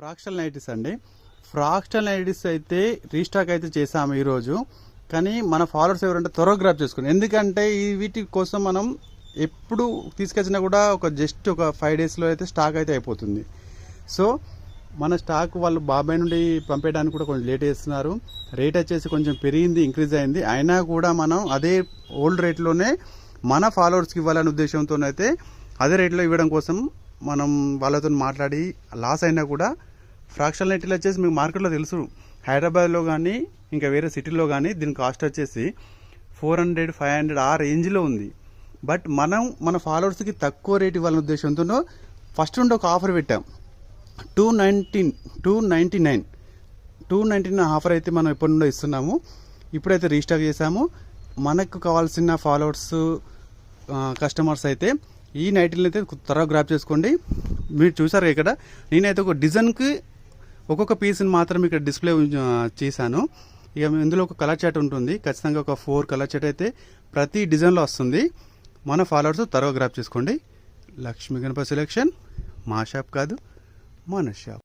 Fractional nighties అండి. Fractional nighties అయితే restock అయితే చేసాము ఈరోజు. కానీ మన ఫాలోవర్స్ ఎవరంటే త్వరగా గ్రాప్ చేసుకోండి. ఎందుకంటే ఈ వీటి కోసం మనం ఎప్పుడు తీసుకొచ్చినా కూడా జస్ట్ ఒక 5 డేస్లో అయితే స్టాక్ అయితే అయిపోతుంది. సో మన స్టాక్ వాళ్ళు బాబాయ్ నుండి పంపేయడానికి కూడా కొంచెం లేట్ చేస్తున్నారు. రేట్ వచ్చేసి కొంచెం పెరిగింది, ఇంక్రీజ్ అయింది. అయినా కూడా మనం అదే ఓల్డ్ రేట్లోనే మన ఫాలోవర్స్కి ఇవ్వాలనే ఉద్దేశంతోనైతే అదే రేట్లో ఇవ్వడం కోసం మనం వాళ్ళతో మాట్లాడి లాస్ అయినా కూడా ఫ్రాక్షనల్ నైటీలు వచ్చేసి మీకు మార్కెట్లో తెలుసు, హైదరాబాద్లో కానీ ఇంకా వేరే సిటీలో కానీ దీని కాస్ట్ వచ్చేసి 400, 500 ఆ రేంజ్లో ఉంది. బట్ మనం మన ఫాలోవర్స్కి తక్కువ రేట్ ఇవ్వాలనే ఉద్దేశంతో ఫస్ట్ నుండి ఒక ఆఫర్ పెట్టాం. 299 ఆఫర్ అయితే మనం ఎప్పటి నుండో ఇస్తున్నాము. ఇప్పుడైతే రీస్టాక్ చేసాము. మనకు కావాల్సిన ఫాలోవర్స్ కస్టమర్స్ అయితే ఈ నైటీలను అయితే త్వరగా గ్రాప్ చేసుకోండి. మీరు చూసారు ఇక్కడ నేనైతే ఒక డిజైన్కి ఒక్కొక్క పీస్ని మాత్రం ఇక్కడ డిస్ప్లే చేశాను. ఇక ఇందులో ఒక కలర్ చార్ట్ ఉంటుంది. ఖచ్చితంగా ఒక 4 కలర్ చార్ట్ అయితే ప్రతి డిజైన్లో వస్తుంది. మన ఫాలోవర్స్ త్వరగా గ్రాప్ చేసుకోండి. లక్ష్మీ గణపతి సెలెక్షన్ మా షాప్ కాదు, మన షాప్.